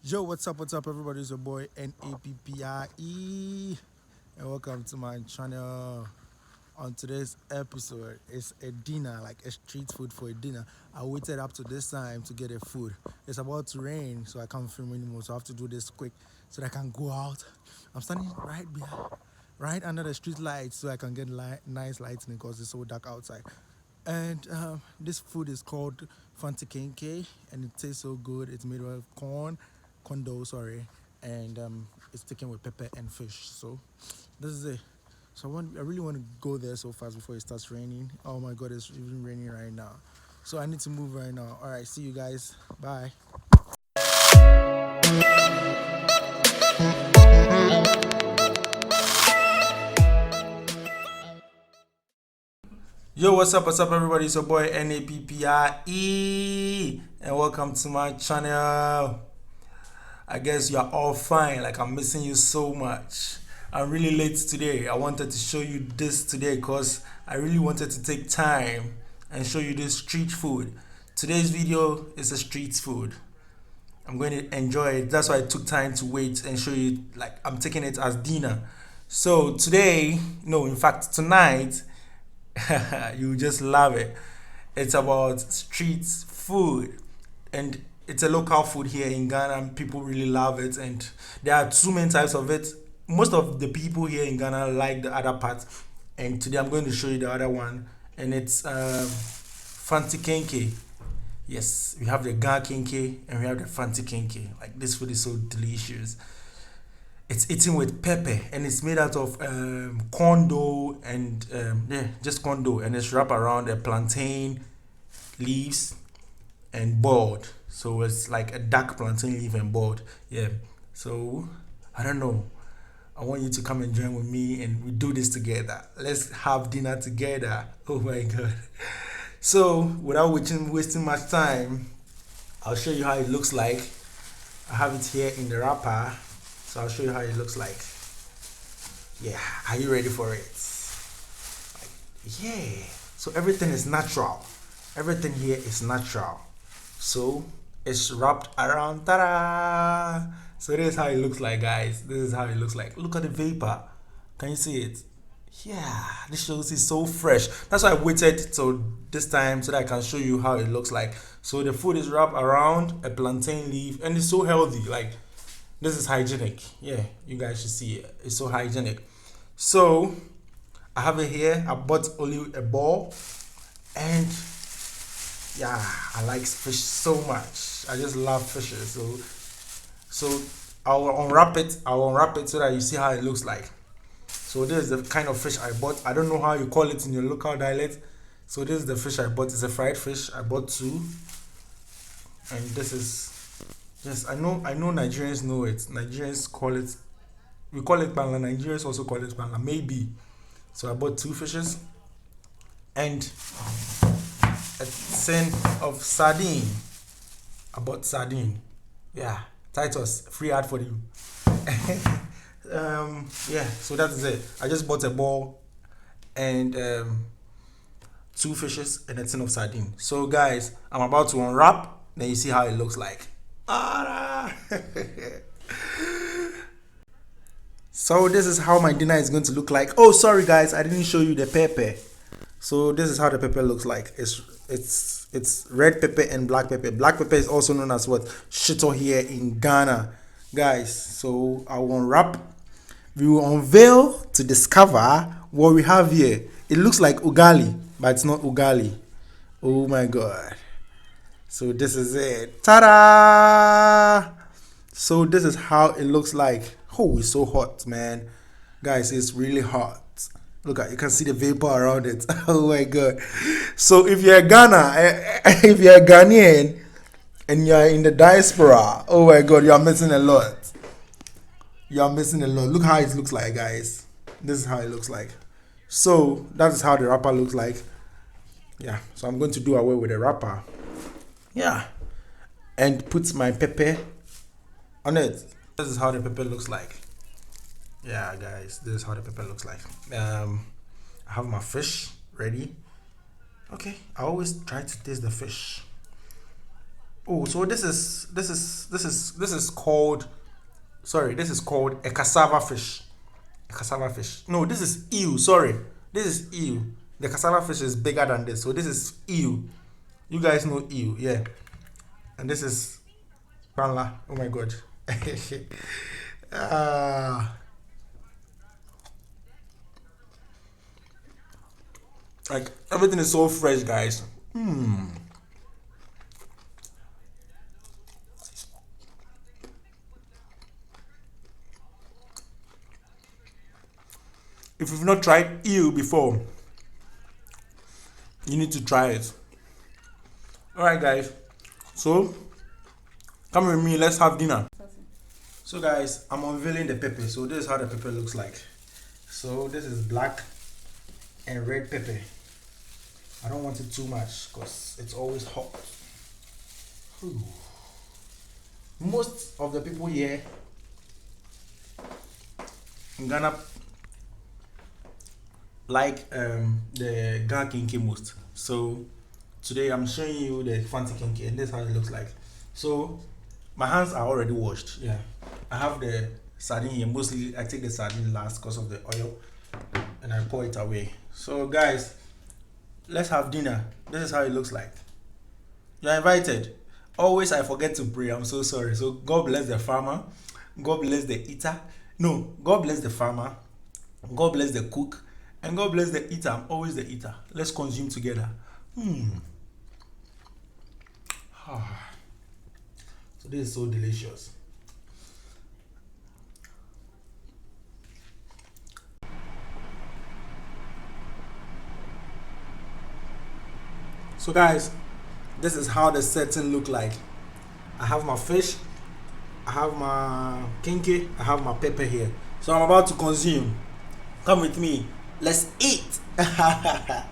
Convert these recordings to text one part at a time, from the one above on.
Yo, what's up, everybody? It's your boy Nappie, and welcome to my channel. On today's episode, it's a dinner, like a street food for a dinner. I waited up to this time to get a food. It's about to rain, so I can't film anymore, so I have to do this quick so that I can go out. I'm standing right behind, right under the street lights so I can get nice lighting because it's so dark outside. And this food is called Fante Kenkey, and it tastes so good. It's made of corn dough, sorry, and it's taken with pepper and fish. So this is it. So I really want to go there so fast before it starts raining. Oh my God, it's even raining right now. So I need to move right now. All right, see you guys. Bye. Yo, what's up, everybody? It's your boy Nappie, and welcome to my channel. I guess you're all fine. Like, I'm missing you so much. I'm really late today. I wanted to show you this today because I really wanted to take time and show you this street food. Today's video is a street food. I'm going to enjoy it. That's why I took time to wait and show you. Like, I'm taking it as dinner. So today, no, in fact tonight, you just love it. It's about street food, and it's a local food here in Ghana. People really love it, and there are two main types of it. Most of the people here in Ghana like the other part, and today I'm going to show you the other one, and it's Fante Kenkey. Yes, we have the Ga Kenkey and we have the Fante Kenkey. Like, this food is so delicious. It's eaten with pepper, and it's made out of corn dough and just corn dough, and it's wrapped around a plantain leaves and boiled. So it's like a dark plantain leaf and boiled. Yeah. So I don't know. I want you to come and join with me, and we do this together. Let's have dinner together. Oh my God. So without wasting much time, I'll show you how it looks like. I have it here in the wrapper. So I'll show you how it looks like. Yeah, are you ready for it? Like, yeah. So everything is natural. Everything here is natural. So it's wrapped around. Ta-da! So this is how it looks like, guys. This is how it looks like. Look at the vapor. Can you see it? Yeah, this shows it's so fresh. That's why I waited till this time so that I can show you how it looks like. So the food is wrapped around a plantain leaf, and it's so healthy. Like, this is hygienic. Yeah, you guys should see it. It's so hygienic. So I have it here. I bought only a ball, and yeah, I like fish so much. I just love fishes. So I'll unwrap it. I'll unwrap it so that you see how it looks like. So this is the kind of fish I bought. I don't know how you call it in your local dialect. So this is the fish I bought. It's a fried fish. I bought two, and this is, yes, I know Nigerians know it. Nigerians call it, we call it panla. Nigerians also call it panla, maybe. So I bought two fishes and a tin of sardine. I bought sardine. Yeah, Titus, free ad for you. Yeah, so that is it. I just bought a ball and two fishes and a tin of sardine. So guys, I'm about to unwrap. Then you see how it looks like. So this is how my dinner is going to look like. Oh, sorry guys, I didn't show you the pepper. So this is how the pepper looks like. It's red pepper and black pepper. Black pepper is also known as what? Shito here in Ghana. Guys, so I will unwrap. We will unveil to discover what we have here. It looks like ugali, but it's not ugali. Oh my God. So this is it. Ta-da! So this is how it looks like. Oh, it's so hot, man. Guys, it's really hot. Look at, you can see the vapor around it. Oh my God. So if you're if you're a Ghanaian and you're in the diaspora, oh my God, you're missing a lot. You're missing a lot. Look how it looks like, guys. This is how it looks like. So that is how the wrapper looks like. Yeah, so I'm going to do away with the wrapper. Yeah, and put my pepper on it. This is how the pepper looks like. Yeah, guys, this is how the pepper looks like. I have my fish ready. Okay, I always try to taste the fish. Oh, so this is called, sorry, this is called a cassava fish. A cassava fish. No, this is eel. Sorry, this is eel. The cassava fish is bigger than this, so this is eel. You guys know eel, yeah. And this is panla. Oh my god. Ah, like everything is so fresh, guys. If you've not tried eel before, you need to try it. All right, guys. So come with me. Let's have dinner. So, guys, I'm unveiling the pepper. So this is how the pepper looks like. So this is black and red pepper. I don't want it too much because it's always hot. Whew. Most of the people here in Ghana like the Ga Kenkey most. So today I'm showing you the Fante Kenkey, and this is how it looks like. So my hands are already washed. Yeah, I have the sardine here. Mostly I take the sardine last because of the oil, and I pour it away. So guys, let's have dinner. This is how it looks like. You're invited. Always I forget to pray. I'm so sorry. So God bless the farmer. God bless the eater. No, God bless the farmer. God bless the cook. And God bless the eater. I'm always the eater. Let's consume together. So this is so delicious. So guys, this is how the setting look like. I have my fish, I have my kenkey, I have my pepper here. So I'm about to consume. Come with me. Let's eat. I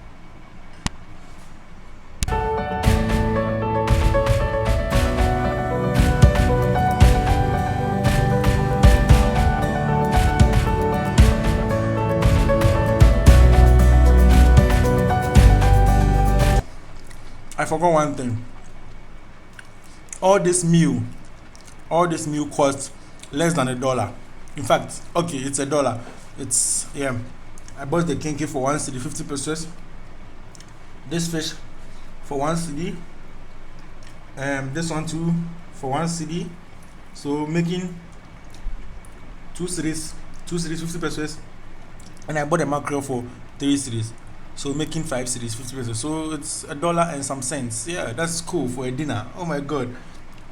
forgot one thing. All this meal costs less than $1. In fact, okay, it's $1. It's, yeah. I bought the kenkey for 1 cedi, 50 pesos. This fish for 1 cedi. This one too for 1 cedi. So making 2 cedis, 50 pesos. And I bought a mackerel for 3 cedis. So making 5 cedis, 50 pesos. So it's $1 and some cents. Yeah, that's cool for a dinner. Oh my god.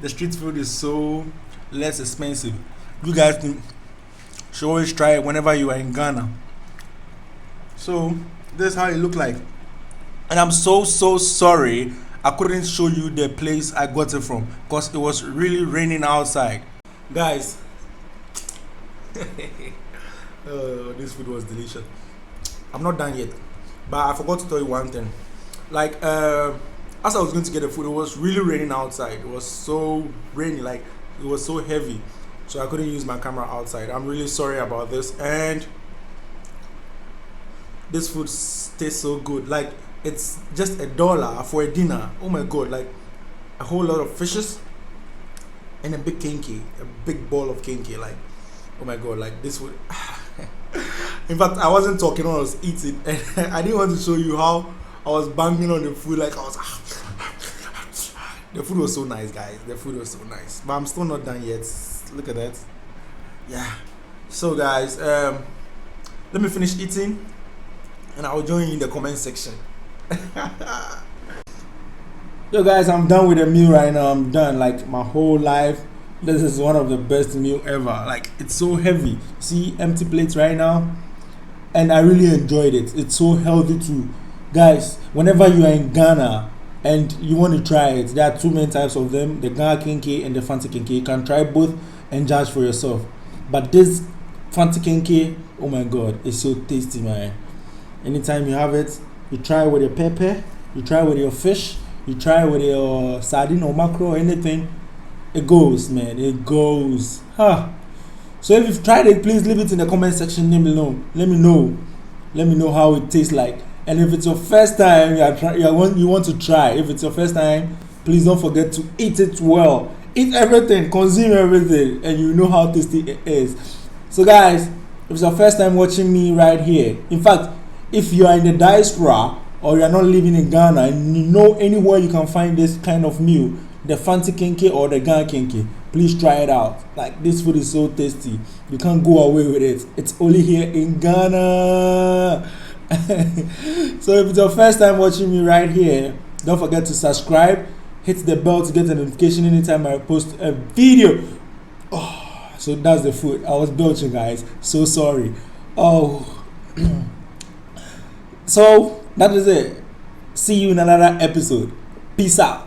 The street food is so less expensive. You guys should always try it whenever you are in Ghana. So this is how it looked like. And I'm so sorry I couldn't show you the place I got it from because it was really raining outside. Guys, this food was delicious. I'm not done yet, but I forgot to tell you one thing. Like as I was going to get the food, it was really raining outside. It was so rainy, like it was so heavy, so I couldn't use my camera outside. I'm really sorry about this. And this food tastes so good. Like it's just $1 for a dinner. Oh my god, like a whole lot of fishes and a big kenkey, a big ball of kenkey. Like, oh my god, like this food. In fact, I wasn't talking when I was eating, and I didn't want to show you how I was banging on the food. Like I was the food was so nice, guys. The food was so nice, but I'm still not done yet. Look at that. Yeah. So guys, let me finish eating and I'll join you in the comment section. Yo guys, I'm done with the meal right now. I'm done. Like my whole life, this is one of the best meal ever. Like it's so heavy. See, empty plates right now, and I really enjoyed it. It's so healthy too. Guys, whenever you are in Ghana and you want to try it, there are two main types of them, the Ga Kenkey and the Fante Kenkey. You can try both and judge for yourself. But this Fante Kenkey, oh my god, it's so tasty, man. Anytime you have it, you try with your pepper, you try with your fish, you try with your sardine or mackerel or anything, it goes, man, it goes. So if you've tried it, please leave it in the comment section. Let me know how it tastes like. And if it's your first time you want to try, if it's your first time, Please don't forget to eat it well. Eat everything, consume everything, and you know how tasty it is. So guys, if it's your first time watching me right here, in fact, if you are in the diaspora or you are not living in Ghana and you know anywhere you can find this kind of meal, the Fante Kenkey or the Ga Kenkey, please try it out. Like, this food is so tasty, you can't go away with it. It's only here in Ghana. So if it's your first time watching me right here, don't forget to subscribe, hit the bell to get a notification anytime I post a video. Oh, so that's the food. I was belching, guys, so sorry. Oh. So that is it. See you in another episode. Peace out.